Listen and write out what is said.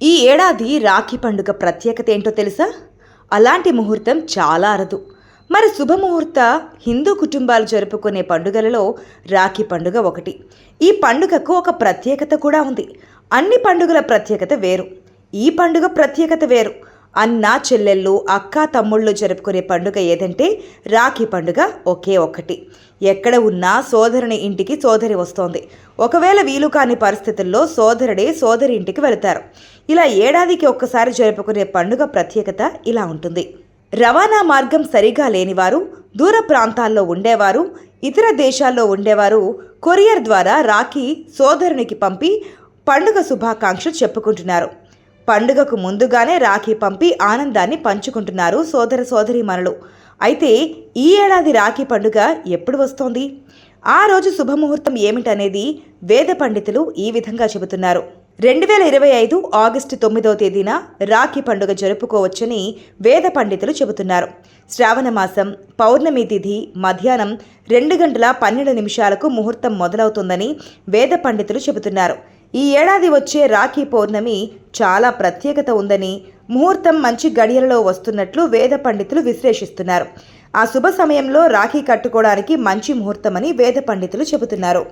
ఈ ఏడాది రాఖీ పండుగ ప్రత్యేకత ఏంటో తెలుసా? అలాంటి ముహూర్తం చాలా అరుదు. మరి శుభముహూర్త హిందూ కుటుంబాలు జరుపుకునే పండుగలలో రాఖీ పండుగ ఒకటి. ఈ పండుగకు ఒక ప్రత్యేకత కూడా ఉంది. అన్ని పండుగల ప్రత్యేకత వేరు, ఈ పండుగ ప్రత్యేకత వేరు. అన్న చెల్లెళ్ళు, అక్క తమ్ముళ్ళు జరుపుకునే పండుగ ఏదంటే రాఖీ పండుగ ఒకే ఒక్కటి. ఎక్కడ ఉన్నా సోదరుని ఇంటికి సోదరి వస్తోంది. ఒకవేళ వీలు కాని పరిస్థితుల్లో సోదరుడే సోదరి ఇంటికి వెళతారు. ఇలా ఏడాదికి ఒక్కసారి జరుపుకునే పండుగ ప్రత్యేకత ఇలా ఉంటుంది. రవాణా మార్గం సరిగా లేనివారు, దూర ప్రాంతాల్లో ఉండేవారు, ఇతర దేశాల్లో ఉండేవారు కొరియర్ ద్వారా రాఖీ సోదరునికి పంపి పండుగ శుభాకాంక్షలు చెప్పుకుంటున్నారు. పండుగకు ముందుగానే రాఖీ పంపి ఆనందాన్ని పంచుకుంటున్నారు సోదర సోదరీమణులు. అయితే ఈ ఏడాది రాఖీ పండుగ ఎప్పుడు వస్తోంది, ఆ రోజు శుభముహూర్తం ఏమిటనేది వేద పండితులు ఈ విధంగా చెబుతున్నారు. 2025 ఆగస్టు 9వ తేదీన రాఖీ పండుగ జరుపుకోవచ్చని వేద పండితులు చెబుతున్నారు. శ్రావణ మాసం పౌర్ణమి తిథి మధ్యాహ్నం 2:12 ముహూర్తం మొదలవుతుందని వేద పండితులు చెబుతున్నారు. ఈ ఏడాది వచ్చే రాఖీ పౌర్ణమి చాలా ప్రత్యేకత ఉందని, ముహూర్తం మంచి గడియలలో వస్తున్నట్లు వేద పండితులు విశ్లేషిస్తున్నారు. ఆ శుభ సమయంలో రాఖీ కట్టుకోవడానికి మంచి ముహూర్తమని వేద పండితులు చెబుతున్నారు.